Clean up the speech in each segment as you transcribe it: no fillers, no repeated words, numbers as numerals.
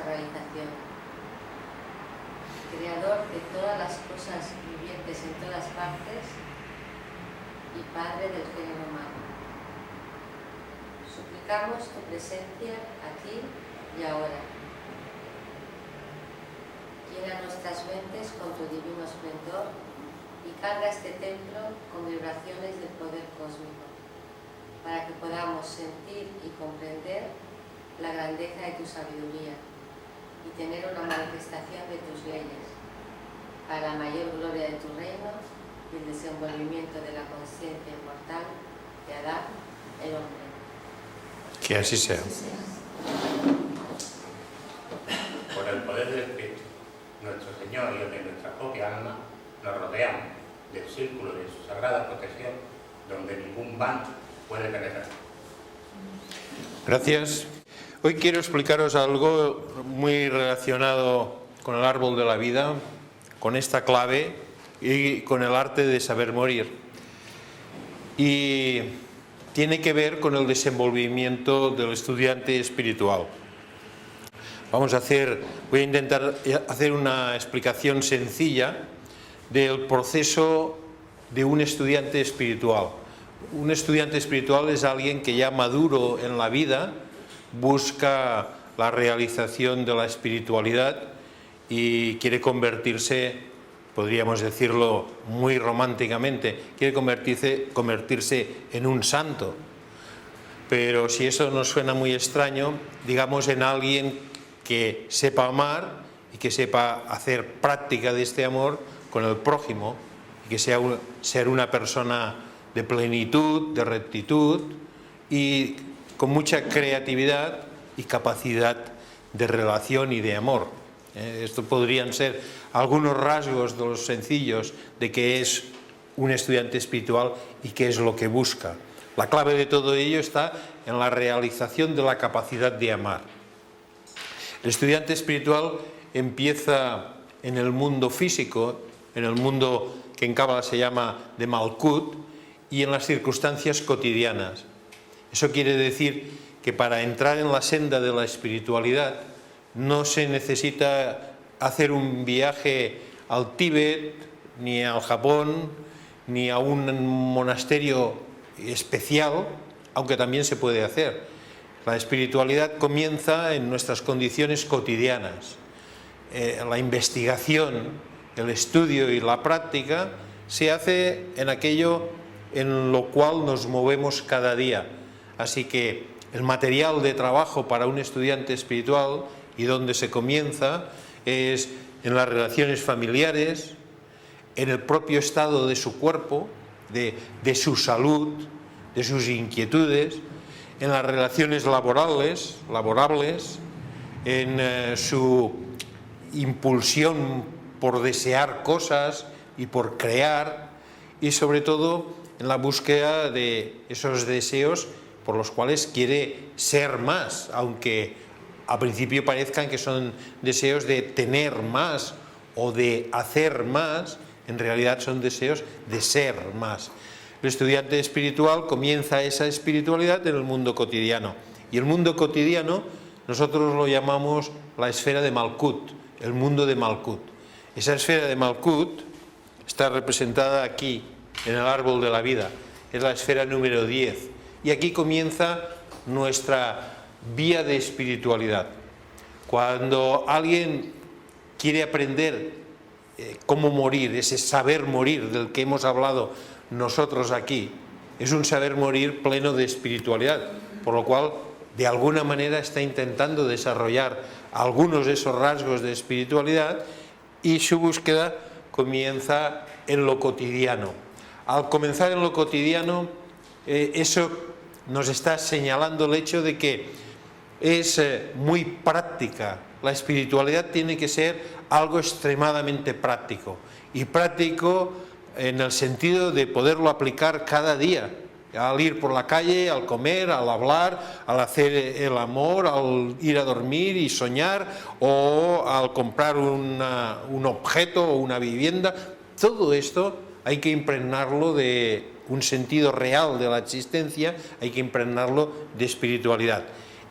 realización. Creador de todas las cosas vivientes en todas partes y Padre del género humano. Suplicamos tu presencia aquí y ahora. Llena nuestras mentes con tu divino esplendor y carga este templo con vibraciones del poder cósmico, para que podamos sentir y comprender la grandeza de tu sabiduría y tener una manifestación de tus leyes, para la mayor gloria de tu reino y el desenvolvimiento de la conciencia inmortal de Adán, el hombre. Que así sea. Por el poder del Espíritu, nuestro Señor y el de nuestra propia alma nos rodeamos del círculo de su sagrada protección, donde ningún mal puede penetrar. Gracias. Hoy quiero explicaros algo muy relacionado con el árbol de la vida, con esta clave y con el arte de saber morir. Y tiene que ver con el desenvolvimiento del estudiante espiritual. Voy a intentar hacer una explicación sencilla del proceso de un estudiante espiritual. Un estudiante espiritual es alguien que ya maduro en la vida busca la realización de la espiritualidad y quiere convertirse, podríamos decirlo muy románticamente, quiere convertirse en un santo. Pero si eso nos suena muy extraño, digamos en alguien que sepa amar y que sepa hacer práctica de este amor con el prójimo, y que sea ser una persona de plenitud, de rectitud y con mucha creatividad y capacidad de relación y de amor. Esto podrían ser algunos rasgos de los sencillos de qué es un estudiante espiritual y qué es lo que busca. La clave de todo ello está en la realización de la capacidad de amar. El estudiante espiritual empieza en el mundo físico, en el mundo que en Cábala se llama de Malkut, y en las circunstancias cotidianas. Eso quiere decir que para entrar en la senda de la espiritualidad no se necesita hacer un viaje al Tíbet, ni al Japón, ni a un monasterio especial, aunque también se puede hacer. La espiritualidad comienza en nuestras condiciones cotidianas. La investigación, el estudio y la práctica se hace en aquello en lo cual nos movemos cada día. Así que el material de trabajo para un estudiante espiritual y donde se comienza es en las relaciones familiares, en el propio estado de su cuerpo, de su salud, de sus inquietudes, en las relaciones laborables, en su impulsión por desear cosas y por crear, y sobre todo en la búsqueda de esos deseos por los cuales quiere ser más, aunque a principio parezcan que son deseos de tener más o de hacer más, en realidad son deseos de ser más. El estudiante espiritual comienza esa espiritualidad en el mundo cotidiano, y el mundo cotidiano nosotros lo llamamos la esfera de Malkut, el mundo de Malkut. Esa esfera de Malkut está representada aquí en el árbol de la vida, es la esfera número 10, y aquí comienza nuestra vía de espiritualidad. Cuando alguien quiere aprender cómo morir, ese saber morir del que hemos hablado nosotros aquí, es un saber morir pleno de espiritualidad, por lo cual de alguna manera está intentando desarrollar algunos de esos rasgos de espiritualidad, y su búsqueda comienza en lo cotidiano. Al comenzar en lo cotidiano, eso nos está señalando el hecho de que es muy práctica. La espiritualidad tiene que ser algo extremadamente práctico, y práctico en el sentido de poderlo aplicar cada día, al ir por la calle, al comer, al hablar, al hacer el amor, al ir a dormir y soñar, o al comprar un objeto o una vivienda. Todo esto hay que impregnarlo de un sentido real de la existencia, hay que impregnarlo de espiritualidad.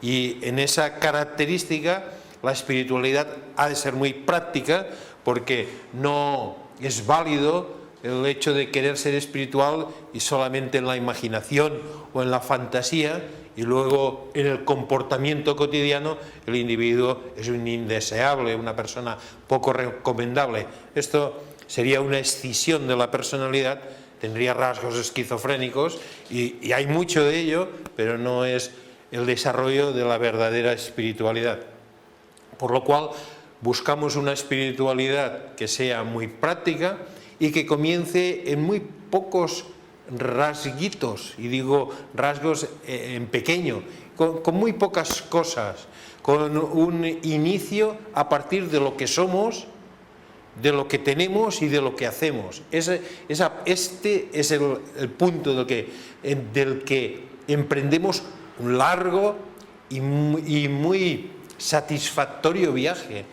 Y en esa característica la espiritualidad ha de ser muy práctica, porque no es válido el hecho de querer ser espiritual y solamente en la imaginación o en la fantasía, y luego en el comportamiento cotidiano el individuo es un indeseable, una persona poco recomendable. Esto sería una escisión de la personalidad, tendría rasgos esquizofrénicos, y hay mucho de ello, pero no es el desarrollo de la verdadera espiritualidad. Por lo cual buscamos una espiritualidad que sea muy práctica y que comience en muy pocos rasguitos, y digo rasgos en pequeño, con muy pocas cosas, con un inicio a partir de lo que somos, de lo que tenemos y de lo que hacemos. Este es el punto del que emprendemos un largo y muy satisfactorio viaje.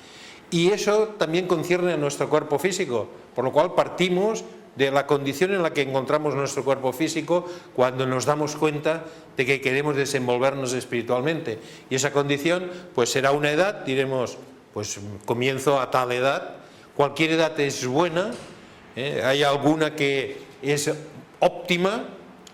Y eso también concierne a nuestro cuerpo físico, por lo cual partimos de la condición en la que encontramos nuestro cuerpo físico cuando nos damos cuenta de que queremos desenvolvernos espiritualmente. Y esa condición pues será una edad, diremos, pues comienzo a tal edad. Cualquier edad es buena, hay alguna que es óptima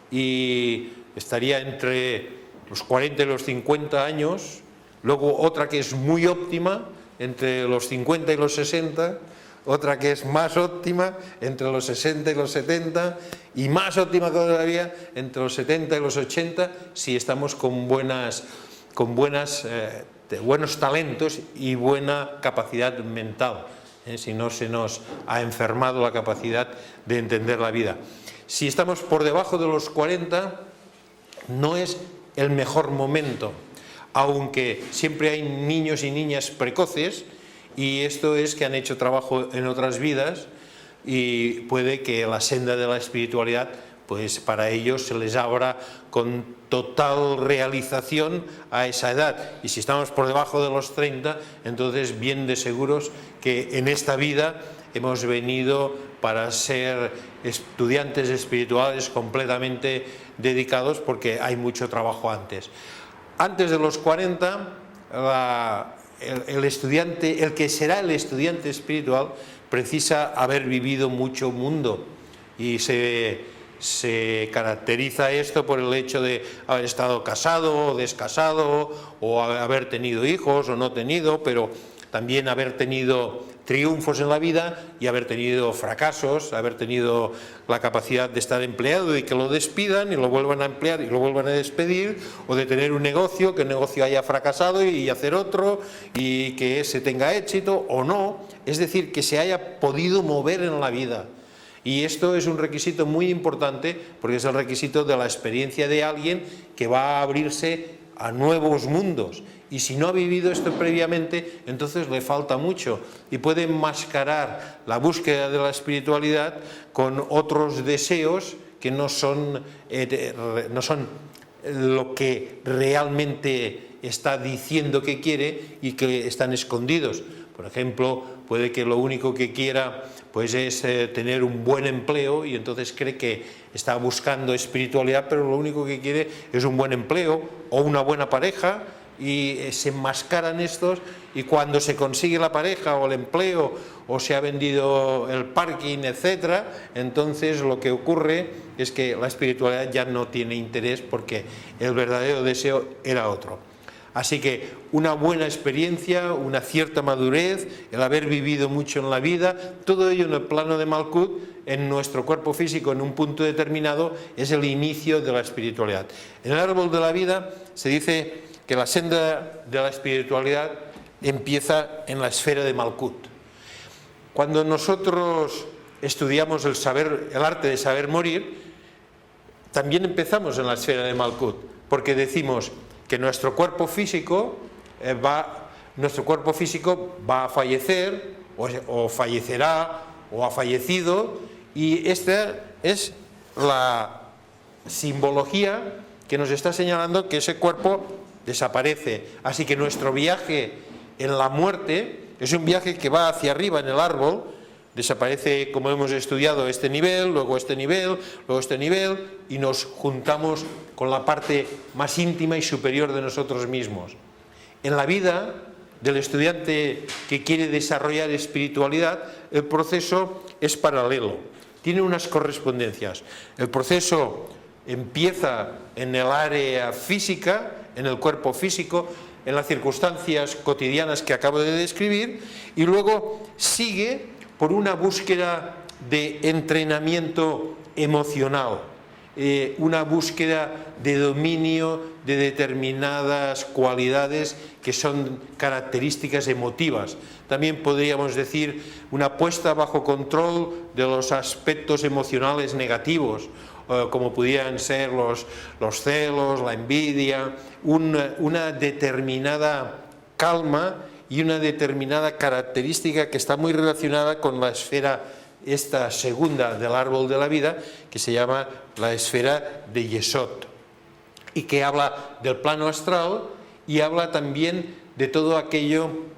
y estaría entre los 40 y los 50 años, luego otra que es muy óptima entre los 50 y los 60, otra que es más óptima entre los 60 y los 70, y más óptima todavía entre los 70 y los 80, si estamos con buenos talentos y buena capacidad mental, si no se nos ha enfermado la capacidad de entender la vida. Si estamos por debajo de los 40, no es el mejor momento, aunque siempre hay niños y niñas precoces, y esto es que han hecho trabajo en otras vidas, y puede que la senda de la espiritualidad pues para ellos se les abra con total realización a esa edad. Y si estamos por debajo de los 30, entonces bien de seguros que en esta vida hemos venido para ser estudiantes espirituales completamente dedicados, porque hay mucho trabajo antes. Antes de los 40, el que será el estudiante espiritual precisa haber vivido mucho mundo, y se caracteriza esto por el hecho de haber estado casado o descasado, o haber tenido hijos o no tenido, pero también haber tenido triunfos en la vida y haber tenido fracasos, haber tenido la capacidad de estar empleado y que lo despidan y lo vuelvan a emplear y lo vuelvan a despedir, o de tener un negocio, que el negocio haya fracasado y hacer otro, y que ese tenga éxito o no, es decir, que se haya podido mover en la vida. Y esto es un requisito muy importante, porque es el requisito de la experiencia de alguien que va a abrirse a nuevos mundos. Y si no ha vivido esto previamente, entonces le falta mucho, y puede enmascarar la búsqueda de la espiritualidad con otros deseos que no son lo que realmente está diciendo que quiere y que están escondidos. Por ejemplo, puede que lo único que quiera pues es tener un buen empleo, y entonces cree que está buscando espiritualidad, pero lo único que quiere es un buen empleo o una buena pareja, y se enmascaran estos, y cuando se consigue la pareja o el empleo, o se ha vendido el parking, etcétera, entonces lo que ocurre es que la espiritualidad ya no tiene interés, porque el verdadero deseo era otro. Así que una buena experiencia, una cierta madurez, el haber vivido mucho en la vida, todo ello en el plano de Malkut, en nuestro cuerpo físico, en un punto determinado, es el inicio de la espiritualidad. En el árbol de la vida se dice que la senda de la espiritualidad empieza en la esfera de Malkut. Cuando nosotros estudiamos el arte de saber morir, también empezamos en la esfera de Malkut, porque decimos que nuestro cuerpo físico va a fallecer, o fallecerá, o ha fallecido, y esta es la simbología que nos está señalando que ese cuerpo desaparece. Así que nuestro viaje en la muerte es un viaje que va hacia arriba en el árbol, desaparece, como hemos estudiado, este nivel, luego este nivel, luego este nivel, y nos juntamos con la parte más íntima y superior de nosotros mismos. En la vida del estudiante que quiere desarrollar espiritualidad, el proceso es paralelo, tiene unas correspondencias. El proceso empieza en el área física, en el cuerpo físico, en las circunstancias cotidianas que acabo de describir, y luego sigue por una búsqueda de entrenamiento emocional, una búsqueda de dominio de determinadas cualidades que son características emotivas. También podríamos decir una puesta bajo control de los aspectos emocionales negativos, como pudieran ser los celos, la envidia, una determinada calma y una determinada característica que está muy relacionada con la esfera esta segunda del árbol de la vida, que se llama la esfera de Yesod, y que habla del plano astral y habla también de todo aquello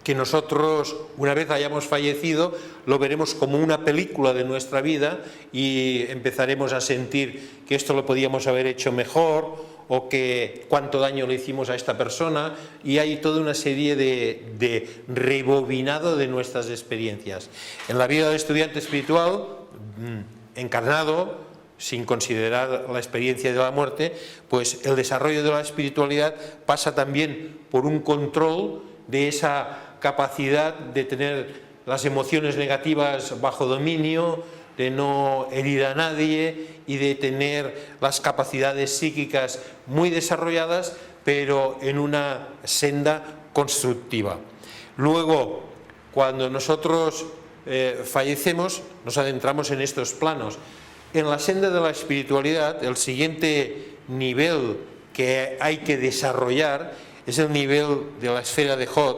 que nosotros, una vez hayamos fallecido, lo veremos como una película de nuestra vida y empezaremos a sentir que esto lo podíamos haber hecho mejor, o que cuánto daño le hicimos a esta persona, y hay toda una serie de rebobinado de nuestras experiencias. En la vida del estudiante espiritual, encarnado, sin considerar la experiencia de la muerte, pues el desarrollo de la espiritualidad pasa también por un control de esa capacidad de tener las emociones negativas bajo dominio, de no herir a nadie y de tener las capacidades psíquicas muy desarrolladas, pero en una senda constructiva. Luego, cuando nosotros fallecemos, nos adentramos en estos planos. En la senda de la espiritualidad, el siguiente nivel que hay que desarrollar es el nivel de la esfera de Jod.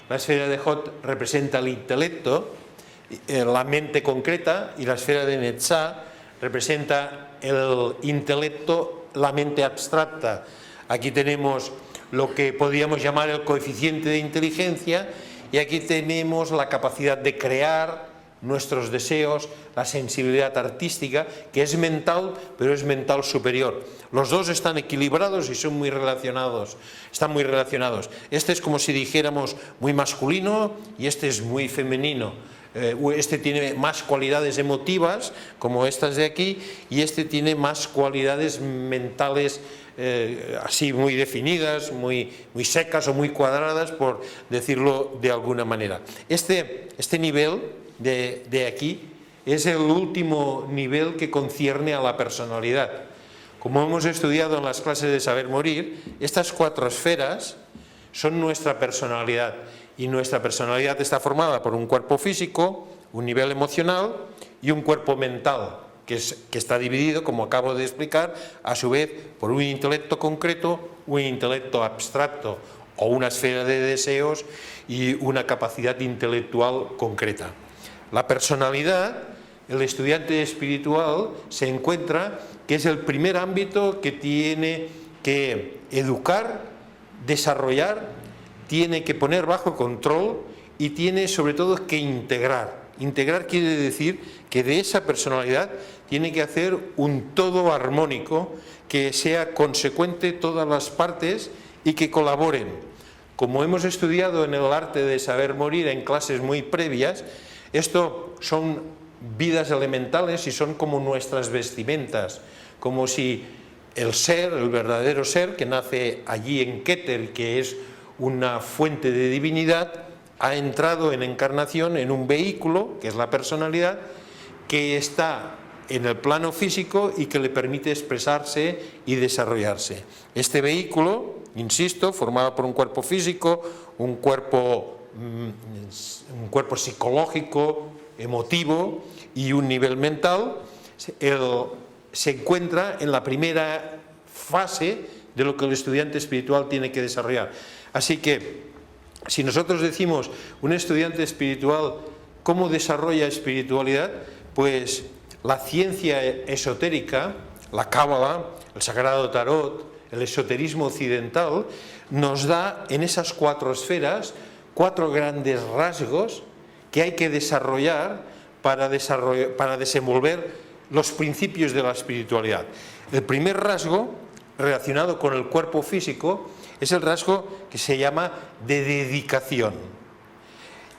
La esfera de Jod representa el intelecto, la mente concreta, y la esfera de Netzah representa el intelecto, la mente abstracta. Aquí tenemos lo que podríamos llamar el coeficiente de inteligencia, y aquí tenemos la capacidad de crear, nuestros deseos, la sensibilidad artística, que es mental, pero es mental superior. Los dos están equilibrados y son muy relacionados, están muy relacionados. Este es como si dijéramos muy masculino y este es muy femenino. Este tiene más cualidades emotivas, como estas de aquí, y este tiene más cualidades mentales, así muy definidas, muy secas o muy cuadradas, por decirlo de alguna manera. Este nivel de aquí es el último nivel que concierne a la personalidad. Como hemos estudiado en las clases de Saber Morir, estas 4 esferas son nuestra personalidad, y nuestra personalidad está formada por un cuerpo físico, un nivel emocional y un cuerpo mental, que está dividido, como acabo de explicar, a su vez por un intelecto concreto, un intelecto abstracto o una esfera de deseos y una capacidad intelectual concreta. La personalidad, el estudiante espiritual se encuentra que es el primer ámbito que tiene que educar, desarrollar, tiene que poner bajo control y tiene sobre todo que integrar. Integrar quiere decir que de esa personalidad tiene que hacer un todo armónico, que sea consecuente todas las partes y que colaboren. Como hemos estudiado en el arte de saber morir en clases muy previas, esto son vidas elementales y son como nuestras vestimentas, como si el ser, el verdadero ser que nace allí en Keter, que es una fuente de divinidad, ha entrado en encarnación en un vehículo, que es la personalidad, que está en el plano físico y que le permite expresarse y desarrollarse. Este vehículo, insisto, formado por un cuerpo físico, un cuerpo psicológico, emotivo y un nivel mental, se encuentra en la primera fase de lo que el estudiante espiritual tiene que desarrollar. Así que, si nosotros decimos un estudiante espiritual, ¿cómo desarrolla espiritualidad? Pues la ciencia esotérica, la cábala, el sagrado tarot, el esoterismo occidental, nos da en esas 4 esferas 4 grandes rasgos que hay que desarrollar para desenvolver los principios de la espiritualidad. El primer rasgo relacionado con el cuerpo físico, es el rasgo que se llama de dedicación.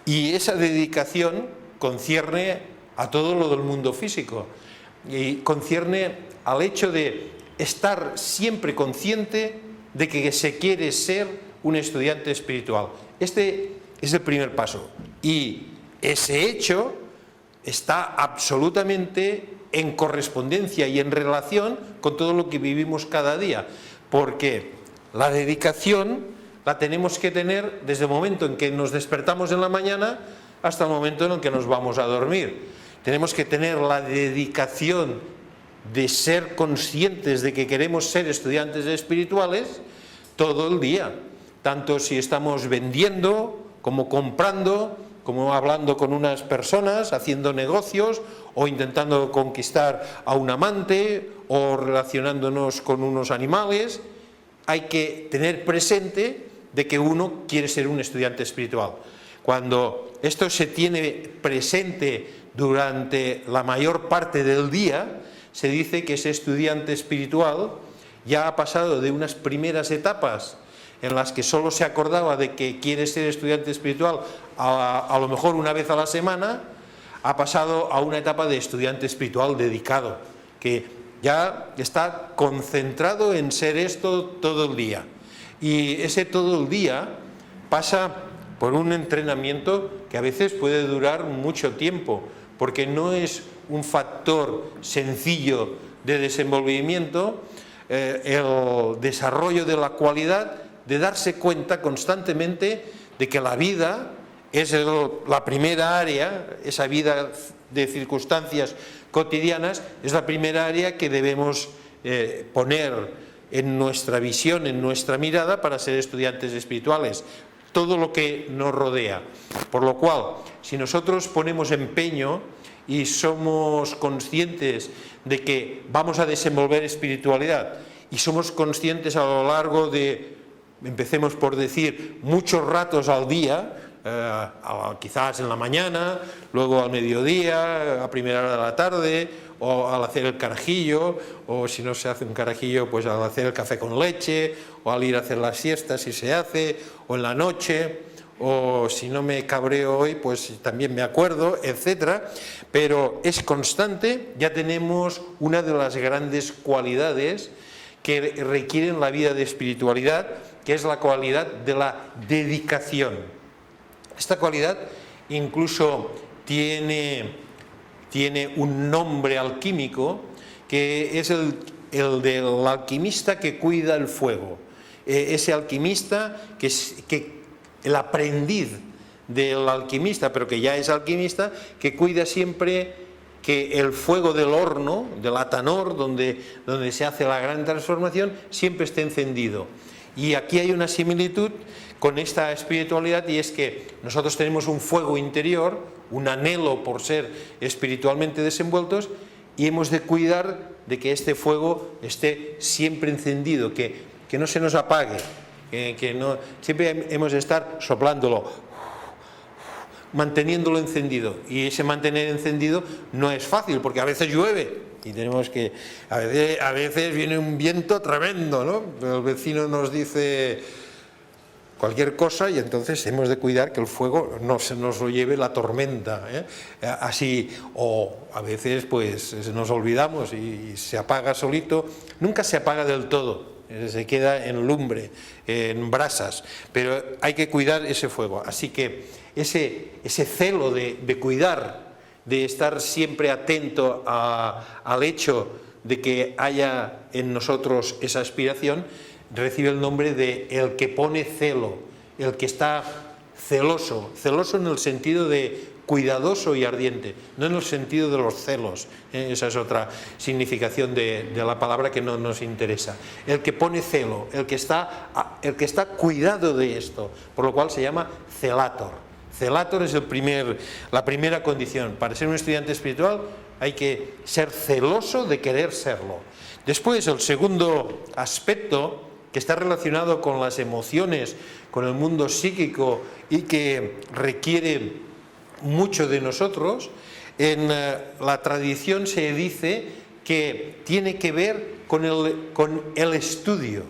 Y esa dedicación concierne a todo lo del mundo físico y concierne al hecho de estar siempre consciente de que se quiere ser un estudiante espiritual. Este es el primer paso. Y ese hecho está absolutamente en correspondencia y en relación con todo lo que vivimos cada día, porque la dedicación la tenemos que tener desde el momento en que nos despertamos en la mañana hasta el momento en el que nos vamos a dormir. Tenemos que tener la dedicación de ser conscientes de que queremos ser estudiantes espirituales todo el día, tanto si estamos vendiendo como comprando, como hablando con unas personas, haciendo negocios o intentando conquistar a un amante o relacionándonos con unos animales. Hay que tener presente de que uno quiere ser un estudiante espiritual. Cuando esto se tiene presente durante la mayor parte del día, se dice que ese estudiante espiritual ya ha pasado de unas primeras etapas en las que solo se acordaba de que quiere ser estudiante espiritual a lo mejor una vez a la semana, ha pasado a una etapa de estudiante espiritual dedicado, que ya está concentrado en ser esto todo el día. Y ese todo el día pasa por un entrenamiento que a veces puede durar mucho tiempo, porque no es un factor sencillo de desenvolvimiento, el desarrollo de la cualidad de darse cuenta constantemente de que la vida es la primera área, esa vida de circunstancias cotidianas, es la primera área que debemos poner en nuestra visión, en nuestra mirada para ser estudiantes espirituales, todo lo que nos rodea. Por lo cual, si nosotros ponemos empeño y somos conscientes de que vamos a desenvolver espiritualidad y somos conscientes a lo largo de, empecemos por decir, muchos ratos al día, quizás en la mañana, luego al mediodía, a primera hora de la tarde, o al hacer el carajillo, o si no se hace un carajillo, pues al hacer el café con leche, o al ir a hacer la siesta si se hace, o en la noche, o si no me cabreo hoy, pues también me acuerdo, etcétera. Pero es constante. Ya tenemos una de las grandes cualidades que requieren la vida de espiritualidad, que es la cualidad de la dedicación. Esta cualidad incluso tiene un nombre alquímico, que es el del alquimista que cuida el fuego. Ese alquimista que el aprendiz del alquimista, pero que ya es alquimista, que cuida siempre que el fuego del horno, del atanor, donde se hace la gran transformación, siempre esté encendido. Y aquí hay una similitud con esta espiritualidad, y es que nosotros tenemos un fuego interior, un anhelo por ser espiritualmente desenvueltos, y hemos de cuidar de que este fuego esté siempre encendido, que no se nos apague, que no, siempre hemos de estar soplándolo, manteniéndolo encendido. Y ese mantener encendido no es fácil, porque a veces llueve y tenemos que, a veces viene un viento tremendo, ¿no? El vecino nos dice cualquier cosa y entonces hemos de cuidar que el fuego no se nos lo lleve la tormenta, así, o a veces pues nos olvidamos y se apaga solito. Nunca se apaga del todo, se queda en lumbre, en brasas, pero hay que cuidar ese fuego. Así que ese celo de cuidar, de estar siempre atento al hecho de que haya en nosotros esa aspiración, recibe el nombre de el que pone celo, el que está celoso en el sentido de cuidadoso y ardiente, no en el sentido de los celos, esa es otra significación de la palabra que no nos interesa. El que pone celo, el que está cuidado de esto, por lo cual se llama celator. Celator es la primera condición. Para ser un estudiante espiritual hay que ser celoso de querer serlo. Después, el segundo aspecto, que está relacionado con las emociones, con el mundo psíquico y que requiere mucho de nosotros, en la tradición se dice que tiene que ver con el estudio.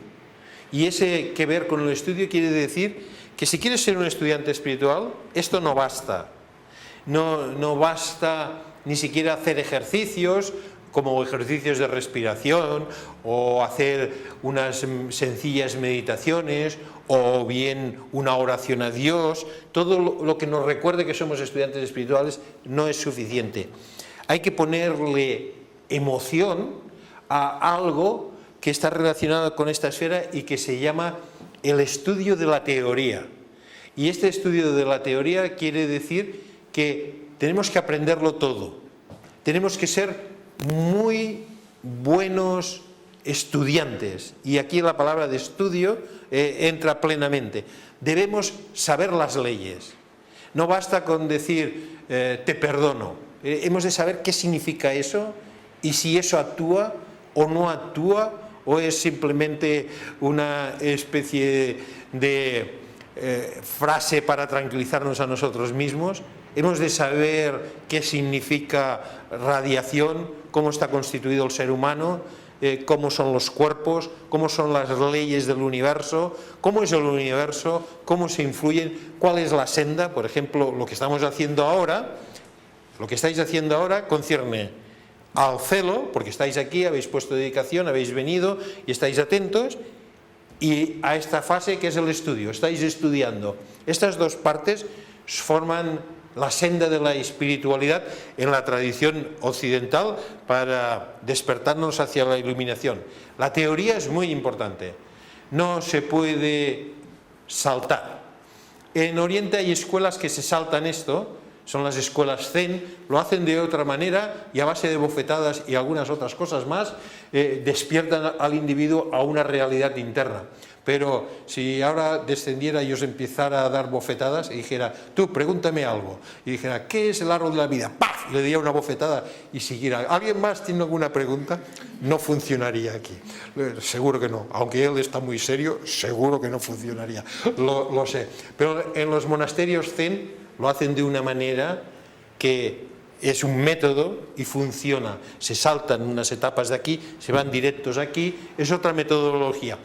Y ese que ver con el estudio quiere decir que si quieres ser un estudiante espiritual, esto no basta. No basta ni siquiera hacer ejercicios como ejercicios de respiración o hacer unas sencillas meditaciones o bien una oración a Dios. Todo lo que nos recuerde que somos estudiantes espirituales no es suficiente. Hay que ponerle emoción a algo que está relacionado con esta esfera y que se llama el estudio de la teoría. Y este estudio de la teoría quiere decir que tenemos que aprenderlo todo. Tenemos que ser muy buenos estudiantes. Y aquí la palabra de estudio entra plenamente. Debemos saber las leyes. No basta con decir te perdono. Hemos de saber qué significa eso y si eso actúa o no actúa o es simplemente una especie de frase para tranquilizarnos a nosotros mismos. Hemos de saber qué significa radiación, cómo está constituido el ser humano, cómo son los cuerpos, cómo son las leyes del universo, cómo es el universo, cómo se influyen, cuál es la senda. Por ejemplo, lo que estamos haciendo ahora, lo que estáis haciendo ahora concierne al celo, porque estáis aquí, habéis puesto dedicación, habéis venido y estáis atentos, y a esta fase que es el estudio, estáis estudiando. Estas dos partes forman la senda de la espiritualidad en la tradición occidental para despertarnos hacia la iluminación. La teoría es muy importante, no se puede saltar. En Oriente hay escuelas que se saltan esto, son las escuelas Zen, lo hacen de otra manera y a base de bofetadas y algunas otras cosas más despiertan al individuo a una realidad interna. Pero si ahora descendiera y os empezara a dar bofetadas y dijera, tú pregúntame algo, y dijera, ¿qué es el árbol de la vida? ¡Paf! Le diera una bofetada y siguiera. ¿Alguien más tiene alguna pregunta? No funcionaría aquí. Seguro que no. Aunque él está muy serio, seguro que no funcionaría. Lo sé. Pero en los monasterios Zen lo hacen de una manera que es un método y funciona. Se saltan unas etapas de aquí, se van directos aquí, es otra metodología.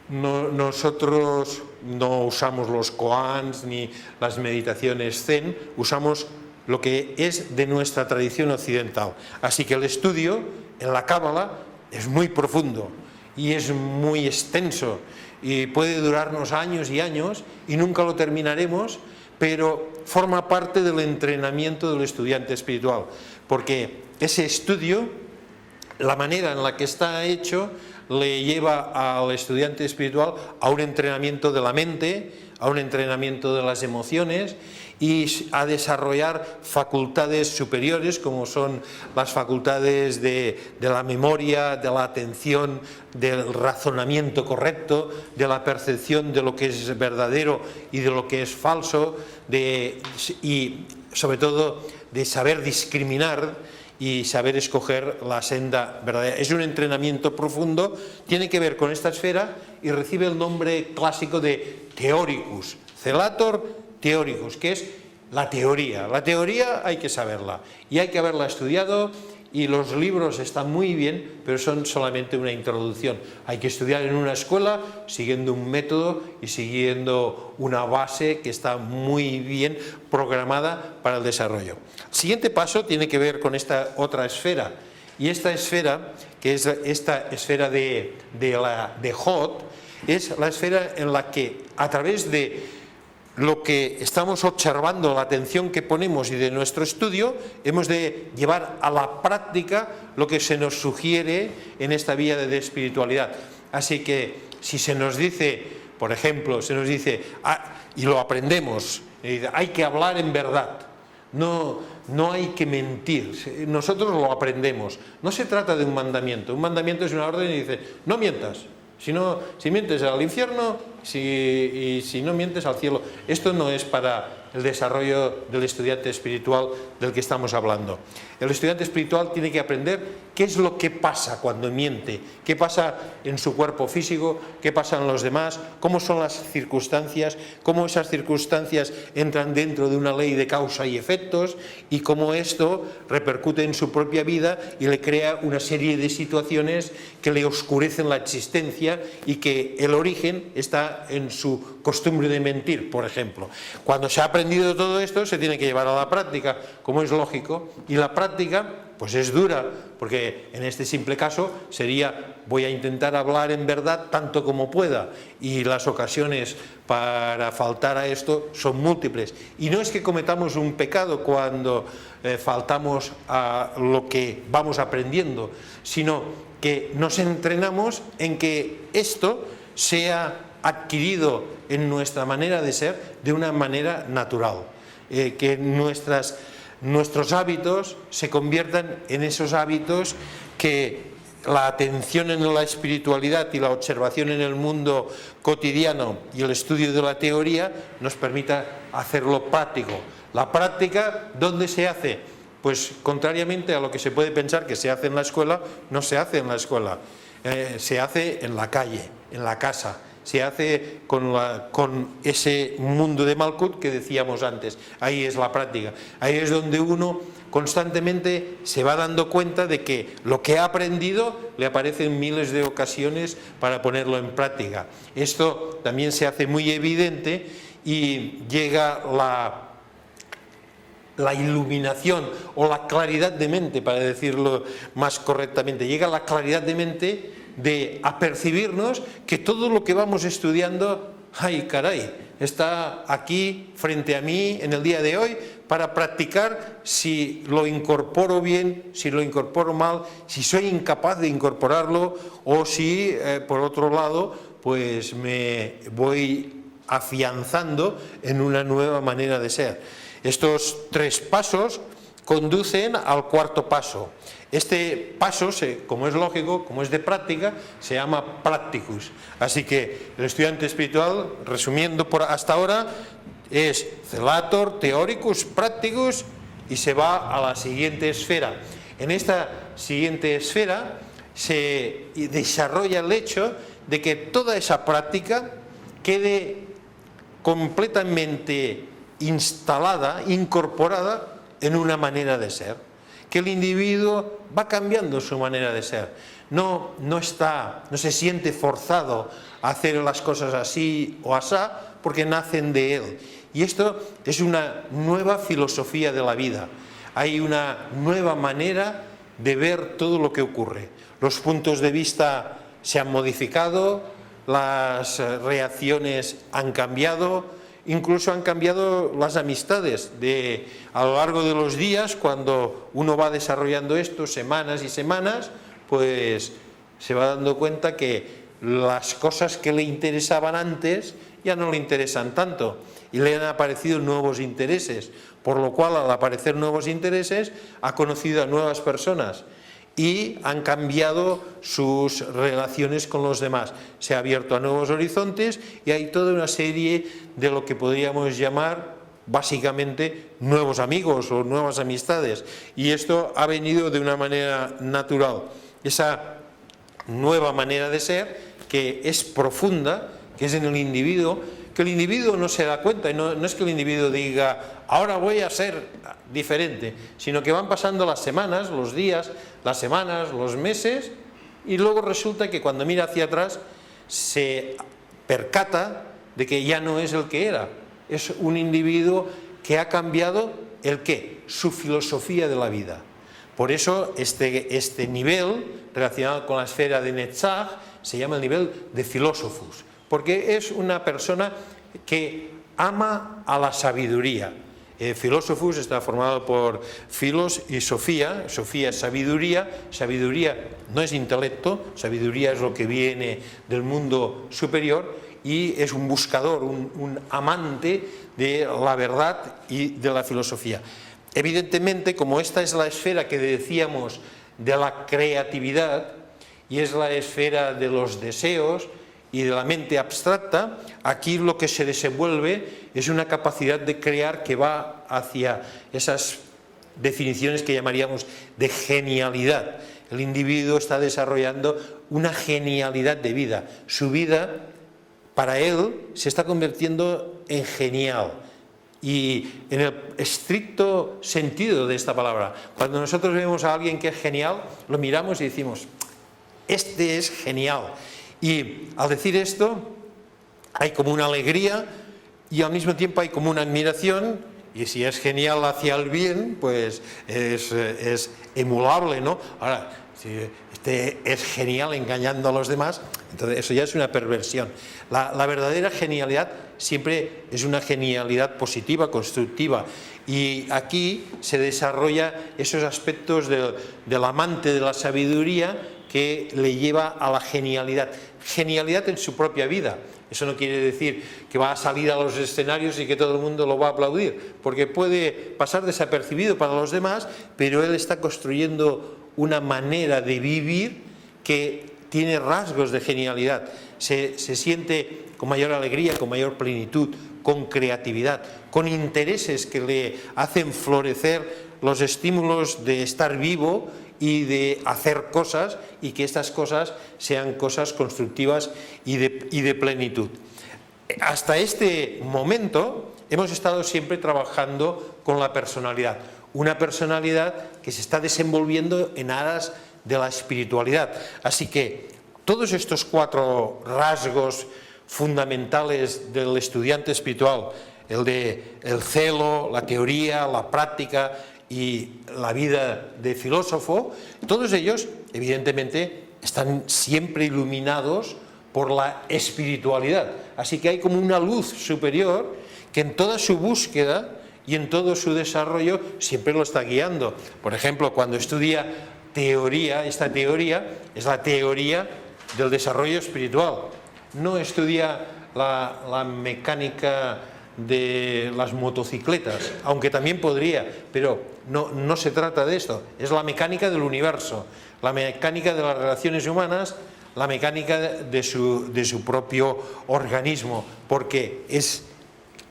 Nosotros no usamos los koans ni las meditaciones zen, usamos lo que es de nuestra tradición occidental. Así que el estudio en la Cábala es muy profundo y es muy extenso y puede durarnos años y años y nunca lo terminaremos, pero forma parte del entrenamiento del estudiante espiritual, porque ese estudio, la manera en la que está hecho, le lleva al estudiante espiritual a un entrenamiento de la mente, a un entrenamiento de las emociones y a desarrollar facultades superiores como son las facultades de la memoria, de la atención, del razonamiento correcto, de la percepción de lo que es verdadero y de lo que es falso, y sobre todo de saber discriminar y saber escoger la senda verdadera. Es un entrenamiento profundo, tiene que ver con esta esfera y recibe el nombre clásico de Theoricus, Celator Theoricus, que es la teoría. La teoría hay que saberla y hay que haberla estudiado y los libros están muy bien, pero son solamente una introducción. Hay que estudiar en una escuela siguiendo un método y siguiendo una base que está muy bien programada para el desarrollo. El siguiente paso tiene que ver con esta otra esfera, y esta esfera, que es esta esfera de Hot, es la esfera en la que a través de lo que estamos observando, la atención que ponemos y de nuestro estudio, hemos de llevar a la práctica lo que se nos sugiere en esta vía de espiritualidad. Así que si se nos dice, por ejemplo, se nos dice, y lo aprendemos, hay que hablar en verdad, no hay que mentir, nosotros lo aprendemos. No se trata de un mandamiento es una orden y dice, no mientas. Si mientes al infierno y si no mientes al cielo. Esto no es para el desarrollo del estudiante espiritual del que estamos hablando. El estudiante espiritual tiene que aprender qué es lo que pasa cuando miente, qué pasa en su cuerpo físico, qué pasa en los demás, cómo son las circunstancias, cómo esas circunstancias entran dentro de una ley de causa y efectos y cómo esto repercute en su propia vida y le crea una serie de situaciones que le oscurecen la existencia y que el origen está en su costumbre de mentir, por ejemplo. Cuando se ha aprendido todo esto, se tiene que llevar a la práctica, como es lógico, y la práctica pues es dura, porque en este simple caso sería: voy a intentar hablar en verdad tanto como pueda, y las ocasiones para faltar a esto son múltiples. Y no es que cometamos un pecado cuando faltamos a lo que vamos aprendiendo, sino que nos entrenamos en que esto sea adquirido en nuestra manera de ser de una manera natural, que nuestros hábitos se conviertan en esos hábitos que la atención en la espiritualidad y la observación en el mundo cotidiano y el estudio de la teoría nos permita hacerlo práctico. La práctica, ¿dónde se hace? Pues contrariamente a lo que se puede pensar que se hace en la escuela, no se hace en la escuela, se hace en la calle, en la casa. Se hace con ese mundo de Malkut que decíamos antes. Ahí es la práctica. Ahí es donde uno constantemente se va dando cuenta de que lo que ha aprendido le aparece en miles de ocasiones para ponerlo en práctica. Esto también se hace muy evidente y llega la iluminación o la claridad de mente, para decirlo más correctamente. Llega la claridad de mente de apercibirnos que todo lo que vamos estudiando, ¡ay caray!, está aquí frente a mí en el día de hoy para practicar si lo incorporo bien, si lo incorporo mal, si soy incapaz de incorporarlo o si, por otro lado, pues me voy afianzando en una nueva manera de ser. Estos 3 pasos conducen al 4.º paso. Este paso, como es lógico, como es de práctica, se llama practicus. Así que el estudiante espiritual, resumiendo por hasta ahora, es celator, theoricus, practicus, y se va a la siguiente esfera. En esta siguiente esfera se desarrolla el hecho de que toda esa práctica quede completamente instalada, incorporada en una manera de ser, que el individuo va cambiando su manera de ser, no se siente forzado a hacer las cosas así o asá porque nacen de él. Y esto es una nueva filosofía de la vida, hay una nueva manera de ver todo lo que ocurre. Los puntos de vista se han modificado, las reacciones han cambiado, incluso han cambiado las amistades. A lo largo de los días, cuando uno va desarrollando esto, semanas y semanas, pues se va dando cuenta que las cosas que le interesaban antes ya no le interesan tanto y le han aparecido nuevos intereses, por lo cual al aparecer nuevos intereses ha conocido a nuevas personas y han cambiado sus relaciones con los demás. Se ha abierto a nuevos horizontes y hay toda una serie de lo que podríamos llamar básicamente nuevos amigos o nuevas amistades. Y esto ha venido de una manera natural. Esa nueva manera de ser que es profunda, que es en el individuo, que el individuo no se da cuenta, y no es que el individuo diga ahora voy a ser diferente, sino que van pasando las semanas, los días, las semanas, los meses, y luego resulta que cuando mira hacia atrás se percata de que ya no es el que era, es un individuo que ha cambiado ¿el qué? Su filosofía de la vida. Por eso este nivel relacionado con la esfera de Netzach se llama el nivel de Philosophus, porque es una persona que ama a la sabiduría. Philosophus está formado por Philos y Sofía. Sofía es sabiduría, sabiduría no es intelecto, sabiduría es lo que viene del mundo superior y es un buscador, un amante de la verdad y de la filosofía. Evidentemente, como esta es la esfera que decíamos de la creatividad y es la esfera de los deseos y de la mente abstracta, aquí lo que se desenvuelve es una capacidad de crear que va hacia esas definiciones que llamaríamos de genialidad. El individuo está desarrollando una genialidad de vida. Su vida, para él, se está convirtiendo en genial. Y en el estricto sentido de esta palabra, cuando nosotros vemos a alguien que es genial, lo miramos y decimos, este es genial. Y al decir esto, hay como una alegría y al mismo tiempo hay como una admiración, y si es genial hacia el bien, pues es emulable, ¿no? Ahora, si este es genial engañando a los demás, entonces eso ya es una perversión. La verdadera genialidad siempre es una genialidad positiva, constructiva, y aquí se desarrolla esos aspectos del amante de la sabiduría que le lleva a la genialidad. Genialidad en su propia vida. Eso no quiere decir que va a salir a los escenarios y que todo el mundo lo va a aplaudir, porque puede pasar desapercibido para los demás, pero él está construyendo una manera de vivir que tiene rasgos de genialidad. Se siente con mayor alegría, con mayor plenitud, con creatividad, con intereses que le hacen florecer los estímulos de estar vivo y de hacer cosas, y que estas cosas sean cosas constructivas y de plenitud. Hasta este momento hemos estado siempre trabajando con la personalidad, una personalidad que se está desenvolviendo en aras de la espiritualidad. Así que todos estos 4 rasgos fundamentales del estudiante espiritual, el de el celo, la teoría, la práctica y la vida de filósofo, todos ellos evidentemente están siempre iluminados por la espiritualidad. Así que hay como una luz superior que en toda su búsqueda y en todo su desarrollo siempre lo está guiando. Por ejemplo, cuando estudia teoría, esta teoría es la teoría del desarrollo espiritual. No estudia la mecánica de las motocicletas, aunque también podría, pero no se trata de esto. Es la mecánica del universo, la mecánica de las relaciones humanas, la mecánica de su propio organismo, porque es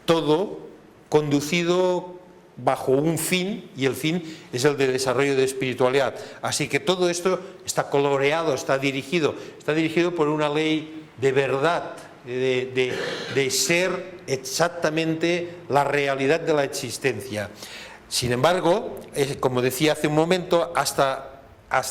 todo conducido bajo un fin, y el fin es el de desarrollo de espiritualidad. Así que todo esto está coloreado, está dirigido por una ley de verdad, de ser exactamente la realidad de la existencia. Sin embargo, como decía hace un momento, hasta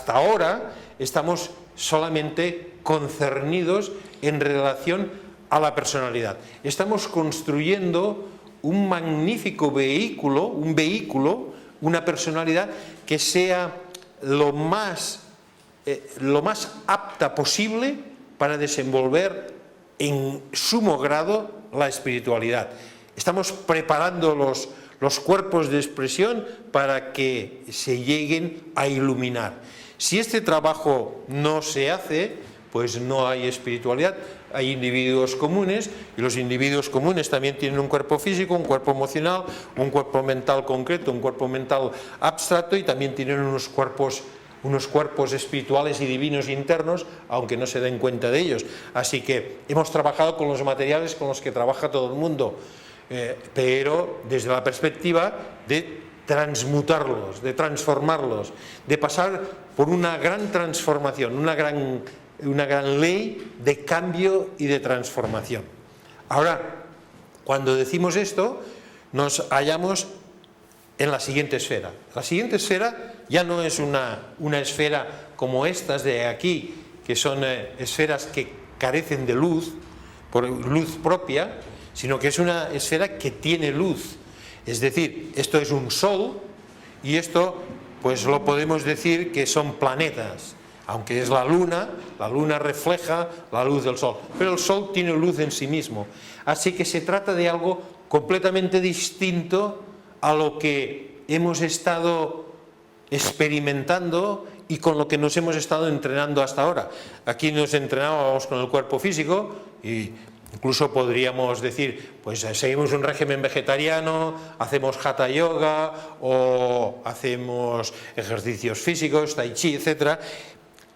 ahora estamos solamente concernidos en relación a la personalidad. Estamos construyendo un magnífico vehículo, una personalidad que sea lo más apta posible para desenvolver en sumo grado la espiritualidad. Estamos preparando los cuerpos de expresión para que se lleguen a iluminar. Si este trabajo no se hace, pues no hay espiritualidad. Hay individuos comunes, y los individuos comunes también tienen un cuerpo físico, un cuerpo emocional, un cuerpo mental concreto, un cuerpo mental abstracto, y también tienen unos cuerpos espirituales y divinos internos, aunque no se den cuenta de ellos. Así que hemos trabajado con los materiales con los que trabaja todo el mundo, pero desde la perspectiva de transmutarlos, de transformarlos, de pasar por una gran transformación, una gran ley de cambio y de transformación. Ahora, cuando decimos esto, nos hallamos en la siguiente esfera. La siguiente esfera ya no es una esfera como estas de aquí, que son esferas que carecen de luz, por luz propia, sino que es una esfera que tiene luz. Es decir, esto es un sol, y esto pues lo podemos decir que son planetas, aunque es la luna refleja la luz del sol, pero el sol tiene luz en sí mismo. Así que se trata de algo completamente distinto a lo que hemos estado experimentando y con lo que nos hemos estado entrenando hasta ahora. Aquí nos entrenábamos con el cuerpo físico, y incluso podríamos decir, pues seguimos un régimen vegetariano, hacemos hatha yoga o hacemos ejercicios físicos, tai chi, etc.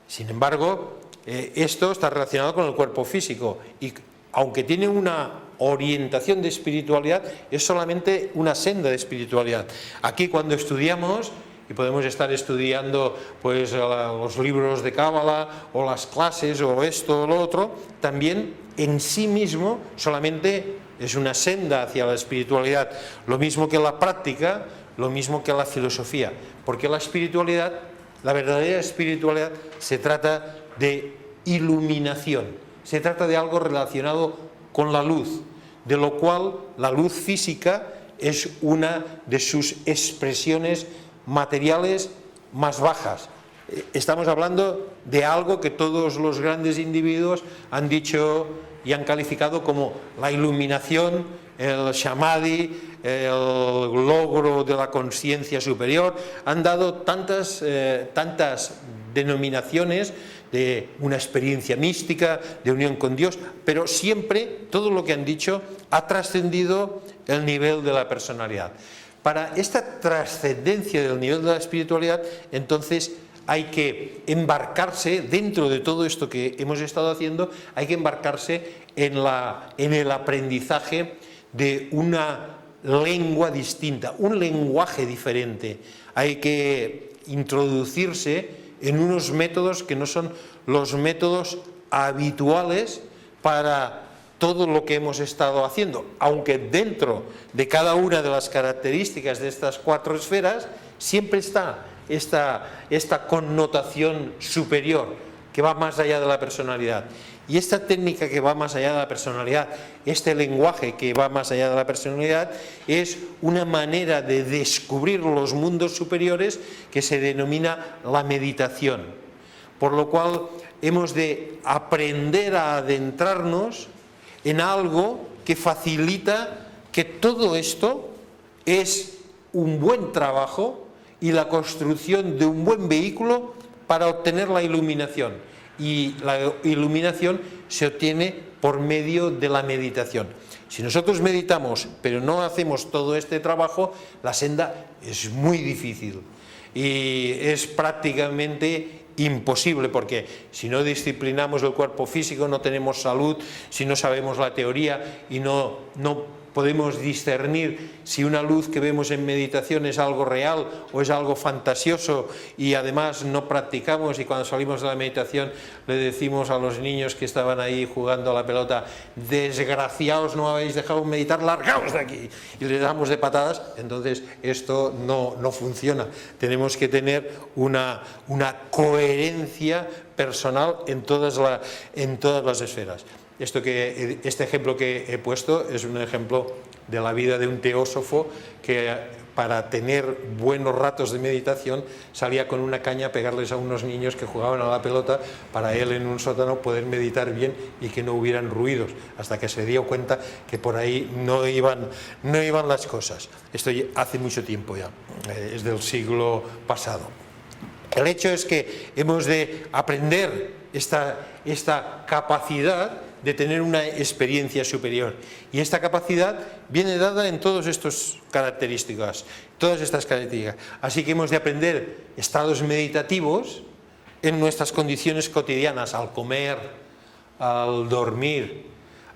Sin embargo, esto está relacionado con el cuerpo físico y aunque tiene una orientación de espiritualidad, es solamente una senda de espiritualidad. Aquí cuando estudiamos, y podemos estar estudiando pues los libros de Cábala o las clases o esto o lo otro, también en sí mismo solamente es una senda hacia la espiritualidad, lo mismo que la práctica, lo mismo que la filosofía, porque la espiritualidad, la verdadera espiritualidad, se trata de iluminación, se trata de algo relacionado con la luz, de lo cual la luz física es una de sus expresiones materiales más bajas. Estamos hablando de algo que todos los grandes individuos han dicho y han calificado como la iluminación, el samadhi, el logro de la conciencia superior. Han dado tantas denominaciones de una experiencia mística, de unión con Dios, pero siempre todo lo que han dicho ha trascendido el nivel de la personalidad. Para esta trascendencia del nivel de la espiritualidad, entonces hay que embarcarse, dentro de todo esto que hemos estado haciendo, hay que embarcarse en el aprendizaje de una lengua distinta, un lenguaje diferente. Hay que introducirse en unos métodos que no son los métodos habituales para todo lo que hemos estado haciendo, aunque dentro de cada una de las características de estas 4 esferas siempre está esta connotación superior que va más allá de la personalidad. Y esta técnica que va más allá de la personalidad, este lenguaje que va más allá de la personalidad, es una manera de descubrir los mundos superiores que se denomina la meditación. Por lo cual hemos de aprender a adentrarnos en algo que facilita que todo esto es un buen trabajo y la construcción de un buen vehículo para obtener la iluminación. Y la iluminación se obtiene por medio de la meditación. Si nosotros meditamos pero no hacemos todo este trabajo, la senda es muy difícil y es prácticamente imposible, porque si no disciplinamos el cuerpo físico no tenemos salud, si no sabemos la teoría y no podemos discernir si una luz que vemos en meditación es algo real o es algo fantasioso, y además no practicamos, y cuando salimos de la meditación le decimos a los niños que estaban ahí jugando a la pelota: desgraciados, no habéis dejado meditar, largaos de aquí, y les damos de patadas. Entonces esto no funciona. Tenemos que tener una coherencia personal en todas las esferas. Este ejemplo que he puesto es un ejemplo de la vida de un teósofo que, para tener buenos ratos de meditación, salía con una caña a pegarles a unos niños que jugaban a la pelota, para él en un sótano poder meditar bien y que no hubieran ruidos, hasta que se dio cuenta que por ahí no iban las cosas. Esto hace mucho tiempo ya, es del siglo pasado. El hecho es que hemos de aprender esta capacidad de tener una experiencia superior, y esta capacidad viene dada en todas estas características. Así que hemos de aprender estados meditativos en nuestras condiciones cotidianas, al comer, al dormir,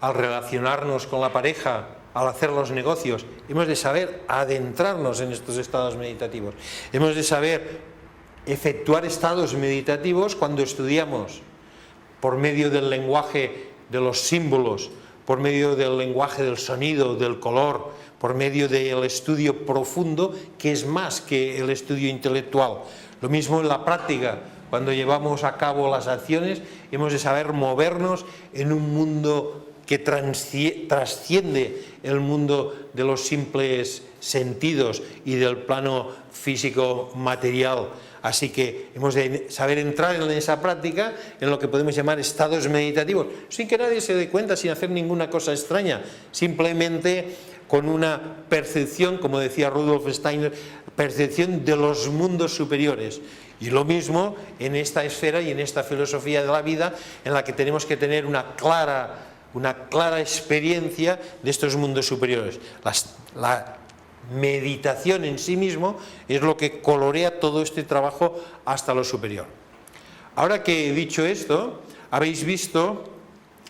al relacionarnos con la pareja, al hacer los negocios. Hemos de saber adentrarnos en estos estados meditativos. Hemos de saber efectuar estados meditativos cuando estudiamos, por medio del lenguaje de los símbolos, por medio del lenguaje del sonido, del color, por medio del estudio profundo, que es más que el estudio intelectual. Lo mismo en la práctica, cuando llevamos a cabo las acciones, hemos de saber movernos en un mundo que trasciende el mundo de los simples sentidos y del plano físico material. Así que hemos de saber entrar en esa práctica, en lo que podemos llamar estados meditativos, sin que nadie se dé cuenta, sin hacer ninguna cosa extraña, simplemente con una percepción, como decía Rudolf Steiner, percepción de los mundos superiores. Y lo mismo en esta esfera y en esta filosofía de la vida, en la que tenemos que tener una clara experiencia de estos mundos superiores. La meditación en sí mismo es lo que colorea todo este trabajo hasta lo superior. Ahora que he dicho esto, habéis visto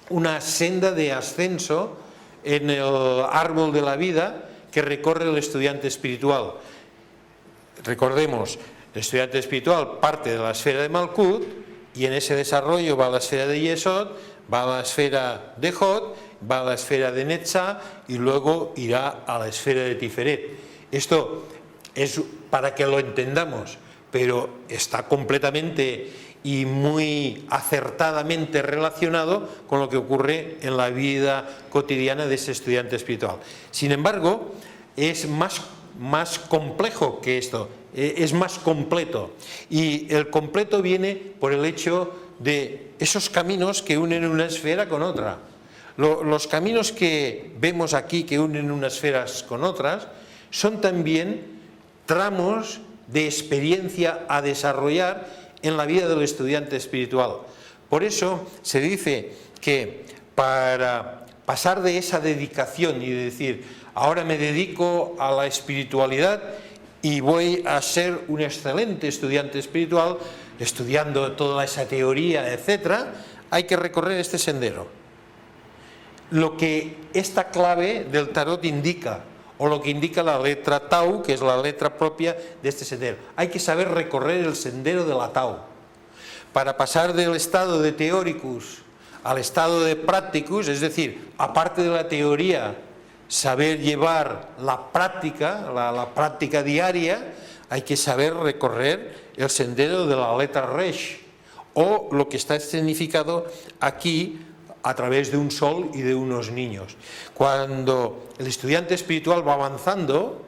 una senda de ascenso en el árbol de la vida que recorre el estudiante espiritual. Recordemos, el estudiante espiritual parte de la esfera de Malkut y en ese desarrollo va a la esfera de Yesod, va a la esfera de Hod, va a la esfera de Netzah y luego irá a la esfera de Tiferet. Esto es para que lo entendamos, pero está completamente y muy acertadamente relacionado con lo que ocurre en la vida cotidiana de ese estudiante espiritual. Sin embargo, es más complejo que esto, es más completo. Y el completo viene por el hecho de esos caminos que unen una esfera con otra. Los caminos que vemos aquí que unen unas esferas con otras son también tramos de experiencia a desarrollar en la vida del estudiante espiritual. Por eso se dice que para pasar de esa dedicación y de decir, ahora me dedico a la espiritualidad y voy a ser un excelente estudiante espiritual, estudiando toda esa teoría, etcétera, hay que recorrer este sendero. Lo que esta clave del tarot indica, o lo que indica la letra Tau, que es la letra propia de este sendero. Hay que saber recorrer el sendero de la Tau. Para pasar del estado de Theoricus al estado de Practicus, es decir, aparte de la teoría, saber llevar la práctica, la práctica diaria, hay que saber recorrer el sendero de la letra Resh, o lo que está significado aquí a través de un sol y de unos niños. Cuando el estudiante espiritual va avanzando,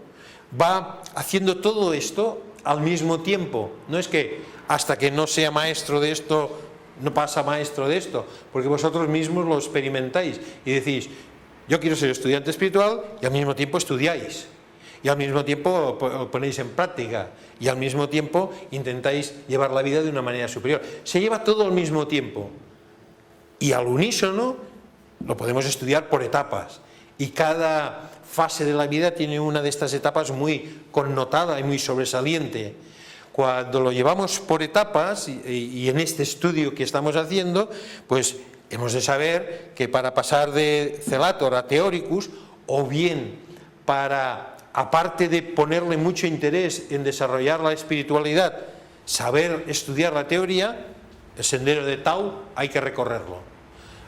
va haciendo todo esto al mismo tiempo. No es que hasta que no sea maestro de esto, no pasa maestro de esto, porque vosotros mismos lo experimentáis y decís, yo quiero ser estudiante espiritual, y al mismo tiempo estudiáis, y al mismo tiempo lo ponéis en práctica, y al mismo tiempo intentáis llevar la vida de una manera superior. Se lleva todo al mismo tiempo. Y al unísono lo podemos estudiar por etapas, y cada fase de la vida tiene una de estas etapas muy connotada y muy sobresaliente. Cuando lo llevamos por etapas, y en este estudio que estamos haciendo, pues hemos de saber que para pasar de Celator a Theoricus, o bien para, aparte de ponerle mucho interés en desarrollar la espiritualidad, saber estudiar la teoría, el sendero de Tau hay que recorrerlo.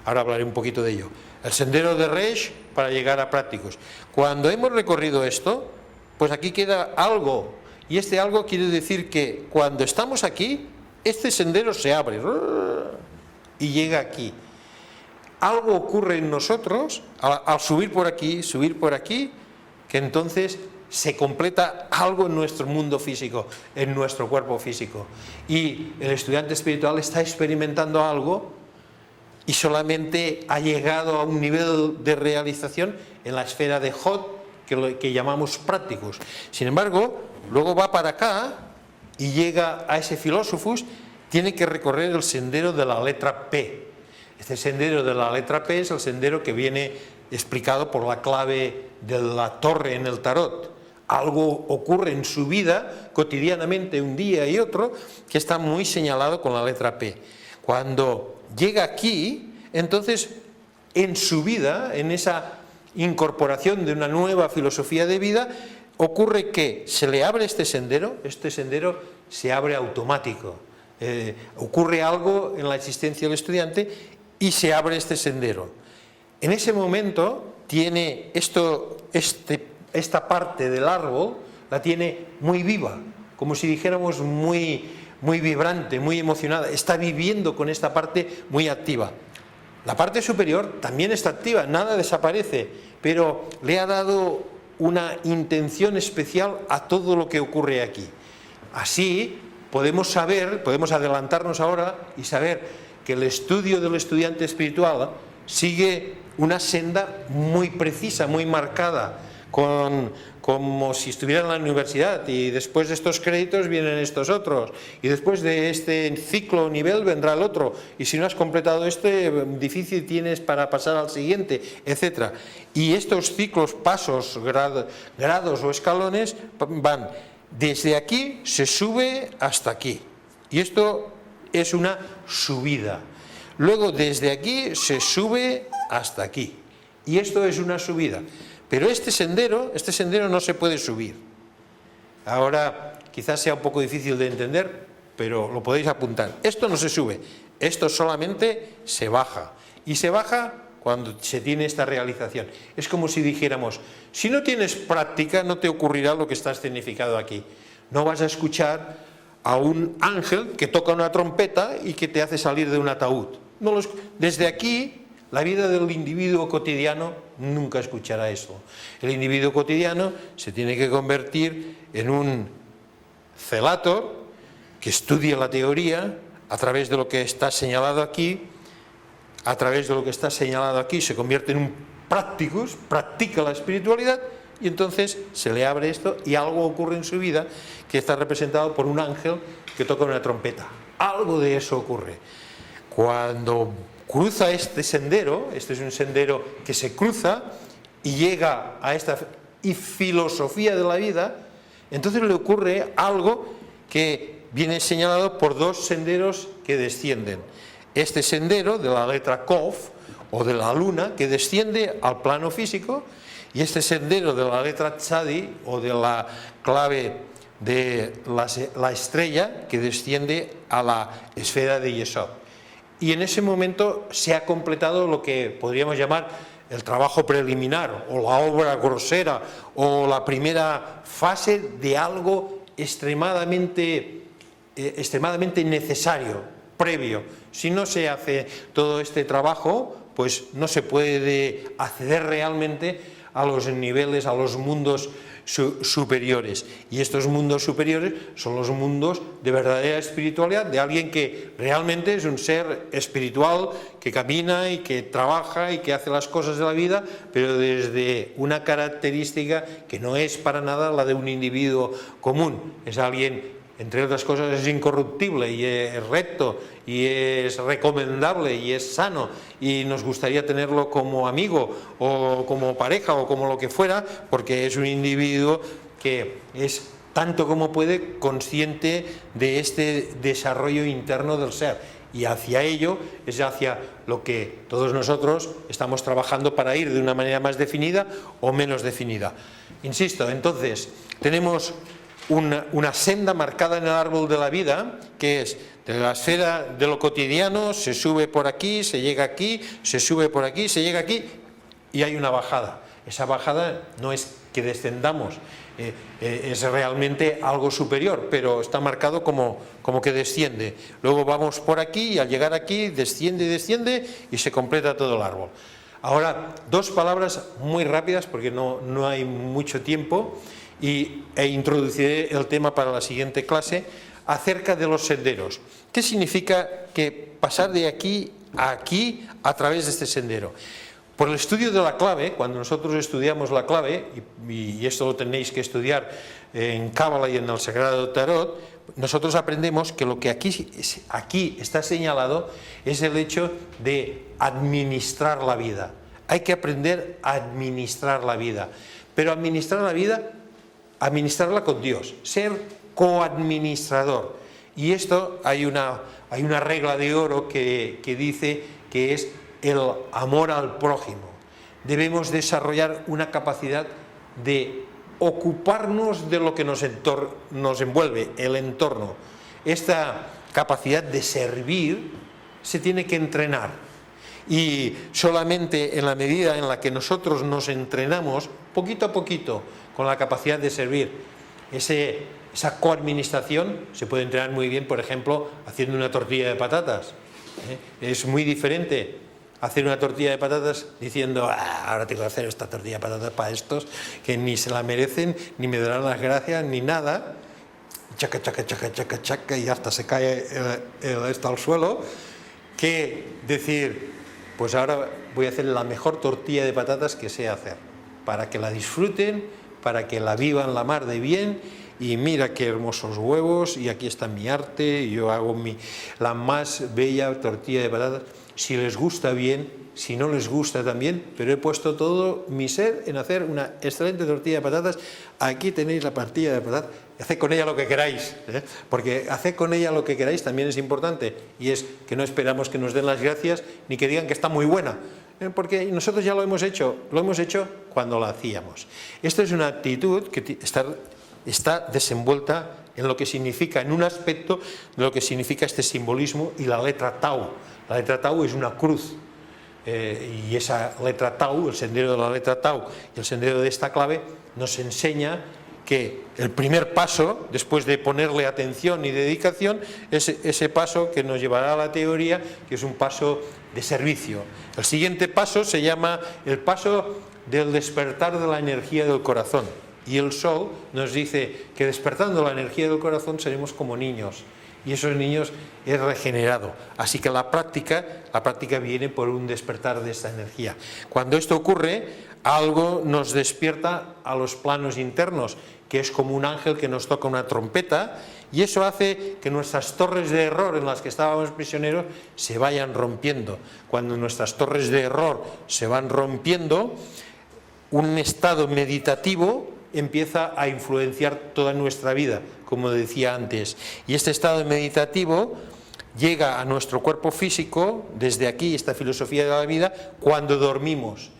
Ahora hablaré un poquito de ello. El sendero de Resh para llegar a Prácticos. Cuando hemos recorrido esto, pues aquí queda algo. Y este algo quiere decir que cuando estamos aquí, este sendero se abre y llega aquí. Algo ocurre en nosotros al subir por aquí, que entonces se completa algo en nuestro mundo físico, en nuestro cuerpo físico. Y el estudiante espiritual está experimentando algo y solamente ha llegado a un nivel de realización en la esfera de Hod, que llamamos prácticos. Sin embargo, luego va para acá y llega a ese Philosophus, tiene que recorrer el sendero de la letra P. Este sendero de la letra P es el sendero que viene explicado por la clave de la torre en el tarot. Algo ocurre en su vida cotidianamente, un día y otro, que está muy señalado con la letra P. Cuando llega aquí, entonces en su vida, en esa incorporación de una nueva filosofía de vida, ocurre que se le abre este sendero se abre automático. Ocurre algo en la existencia del estudiante y se abre este sendero. En ese momento tiene esta parte del árbol, la tiene muy viva, como si dijéramos muy vibrante, muy emocionada, está viviendo con esta parte muy activa. La parte superior también está activa, nada desaparece, pero le ha dado una intención especial a todo lo que ocurre aquí. Así podemos adelantarnos ahora y saber que el estudio del estudiante espiritual sigue una senda muy precisa, muy marcada, como si estuviera en la universidad, y después de estos créditos vienen estos otros, y después de este ciclo o nivel vendrá el otro, y si no has completado este, difícil tienes para pasar al siguiente, etc. Y estos ciclos, pasos, grados o escalones van desde aquí, se sube hasta aquí, y esto es una subida. Luego desde aquí se sube hasta aquí. Y esto es una subida. Pero este sendero no se puede subir. Ahora quizás sea un poco difícil de entender, pero lo podéis apuntar. Esto no se sube, esto solamente se baja. Y se baja cuando se tiene esta realización. Es como si dijéramos, si no tienes práctica no te ocurrirá lo que está escenificado aquí. No vas a escuchar a un ángel que toca una trompeta y que te hace salir de un ataúd. Desde aquí, la vida del individuo cotidiano nunca escuchará eso. El individuo cotidiano se tiene que convertir en un celator que estudia la teoría a través de lo que está señalado aquí. A través de lo que está señalado aquí se convierte en un practicus, practica la espiritualidad y entonces se le abre esto y algo ocurre en su vida que está representado por un ángel que toca una trompeta. Algo de eso ocurre. Cuando cruza este sendero, este es un sendero que se cruza y llega a esta filosofía de la vida, entonces le ocurre algo que viene señalado por dos senderos que descienden. Este sendero de la letra Kov o de la luna que desciende al plano físico y este sendero de la letra Tzadi o de la clave de la estrella que desciende a la esfera de Yesod. Y en ese momento se ha completado lo que podríamos llamar el trabajo preliminar o la obra grosera o la primera fase de algo extremadamente necesario, previo. Si no se hace todo este trabajo, pues no se puede acceder realmente a los niveles, a los mundos superiores. Y estos mundos superiores son los mundos de verdadera espiritualidad, de alguien que realmente es un ser espiritual, que camina y que trabaja y que hace las cosas de la vida, pero desde una característica que no es para nada la de un individuo común. Es alguien, entre otras cosas, es incorruptible y es recto y es recomendable y es sano y nos gustaría tenerlo como amigo o como pareja o como lo que fuera, porque es un individuo que es tanto como puede consciente de este desarrollo interno del ser, y hacia ello es hacia lo que todos nosotros estamos trabajando para ir de una manera más definida o menos definida. Insisto, entonces tenemos una senda marcada en el árbol de la vida, que es de la esfera de lo cotidiano, se sube por aquí, se llega aquí, se sube por aquí, se llega aquí y hay una bajada. Esa bajada no es que descendamos, es realmente algo superior, pero está marcado como que desciende. Luego vamos por aquí y al llegar aquí desciende y se completa todo el árbol. Ahora, dos palabras muy rápidas porque no hay mucho tiempo. E introduciré el tema para la siguiente clase acerca de los senderos. ¿Qué significa que pasar de aquí a aquí a través de este sendero? Por el estudio de la clave, cuando nosotros estudiamos la clave, y esto lo tenéis que estudiar en Cábala y en el Sagrado Tarot, nosotros aprendemos que lo que aquí está señalado es el hecho de administrar la vida. Hay que aprender a administrar la vida, pero administrar la vida, administrarla con Dios, ser coadministrador. Y esto hay una regla de oro que dice que es el amor al prójimo. Debemos desarrollar una capacidad de ocuparnos de lo que nos envuelve, el entorno. Esta capacidad de servir se tiene que entrenar. Y solamente en la medida en la que nosotros nos entrenamos, poquito a poquito, con la capacidad de servir, esa coadministración se puede entrenar muy bien, por ejemplo, haciendo una tortilla de patatas. Es muy diferente hacer una tortilla de patatas diciendo, ahora tengo que hacer esta tortilla de patatas para estos que ni se la merecen, ni me darán las gracias, ni nada. Chaca, chaca, chaca, chaca, chaca, y hasta se cae esto al suelo, que decir, pues ahora voy a hacer la mejor tortilla de patatas que sé hacer, para que la disfruten, para que la vivan la mar de bien, y mira qué hermosos huevos, y aquí está mi arte, y yo hago la más bella tortilla de patatas. si les gusta bien, si no les gusta también, pero he puesto todo mi ser en hacer una excelente tortilla de patatas. Aquí tenéis la tortilla de patatas, haced con ella lo que queráis, porque hacer con ella lo que queráis también es importante, y es que no esperamos que nos den las gracias ni que digan que está muy buena, porque nosotros ya lo hemos hecho cuando la hacíamos. Esto es una actitud que está desenvuelta en lo que significa, en un aspecto de lo que significa este simbolismo y la letra Tau. La letra Tau es una cruz, y esa letra Tau, el sendero de la letra Tau y el sendero de esta clave, nos enseña que el primer paso, después de ponerle atención y dedicación, es ese paso que nos llevará a la teoría, que es un paso de servicio. El siguiente paso se llama el paso del despertar de la energía del corazón. Y el sol nos dice que despertando la energía del corazón seremos como niños, y esos niños es regenerado. Así que la práctica viene por un despertar de esta energía. Cuando esto ocurre, algo nos despierta a los planos internos, que es como un ángel que nos toca una trompeta, y eso hace que nuestras torres de error en las que estábamos prisioneros se vayan rompiendo. Cuando nuestras torres de error se van rompiendo, un estado meditativo empieza a influenciar toda nuestra vida, como decía antes, y este estado meditativo llega a nuestro cuerpo físico desde aquí, esta filosofía de la vida, cuando dormimos,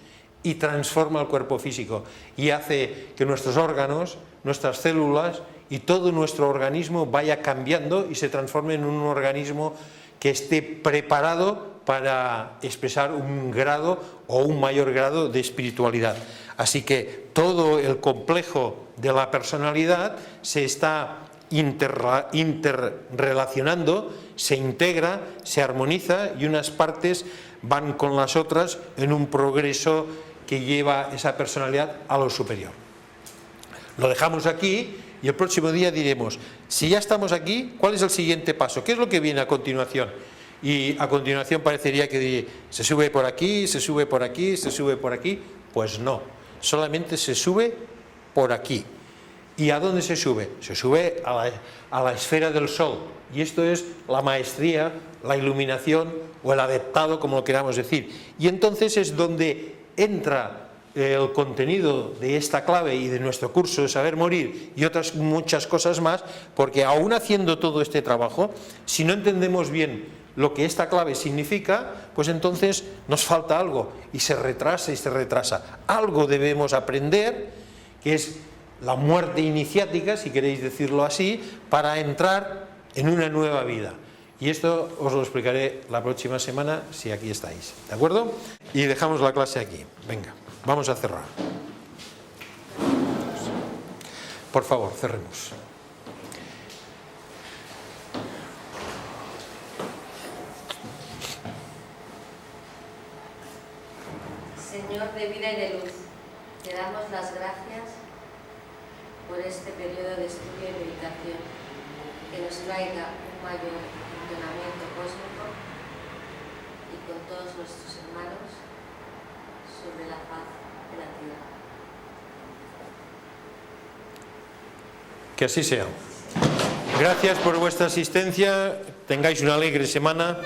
y transforma el cuerpo físico y hace que nuestros órganos, nuestras células y todo nuestro organismo vaya cambiando y se transforme en un organismo que esté preparado para expresar un grado o un mayor grado de espiritualidad. Así que todo el complejo de la personalidad se está interrelacionando, se integra, se armoniza, y unas partes van con las otras en un progreso que lleva esa personalidad a lo superior. Lo dejamos aquí y el próximo día diremos, si ya estamos aquí, ¿cuál es el siguiente paso? ¿Qué es lo que viene a continuación? Y a continuación parecería que se sube por aquí, se sube por aquí, se sube por aquí. Pues no, solamente se sube por aquí. ¿Y a dónde se sube? Se sube a la esfera del sol, y esto es la maestría, la iluminación o el adeptado, como lo queramos decir. Y entonces es donde entra el contenido de esta clave y de nuestro curso de Saber Morir y otras muchas cosas más, porque aún haciendo todo este trabajo, si no entendemos bien lo que esta clave significa, pues entonces nos falta algo y se retrasa y se retrasa. Algo debemos aprender, que es la muerte iniciática, si queréis decirlo así, para entrar en una nueva vida. Y esto os lo explicaré la próxima semana, si aquí estáis. ¿De acuerdo? Y dejamos la clase aquí. Venga, vamos a cerrar. Por favor, cerremos. Señor de vida y de luz, te damos las gracias por este periodo de estudio y meditación que nos traiga un mayor funcionamiento cósmico y con todos nuestros hermanos sobre la faz de la tierra. Que así sea. Gracias por vuestra asistencia, tengáis una alegre semana.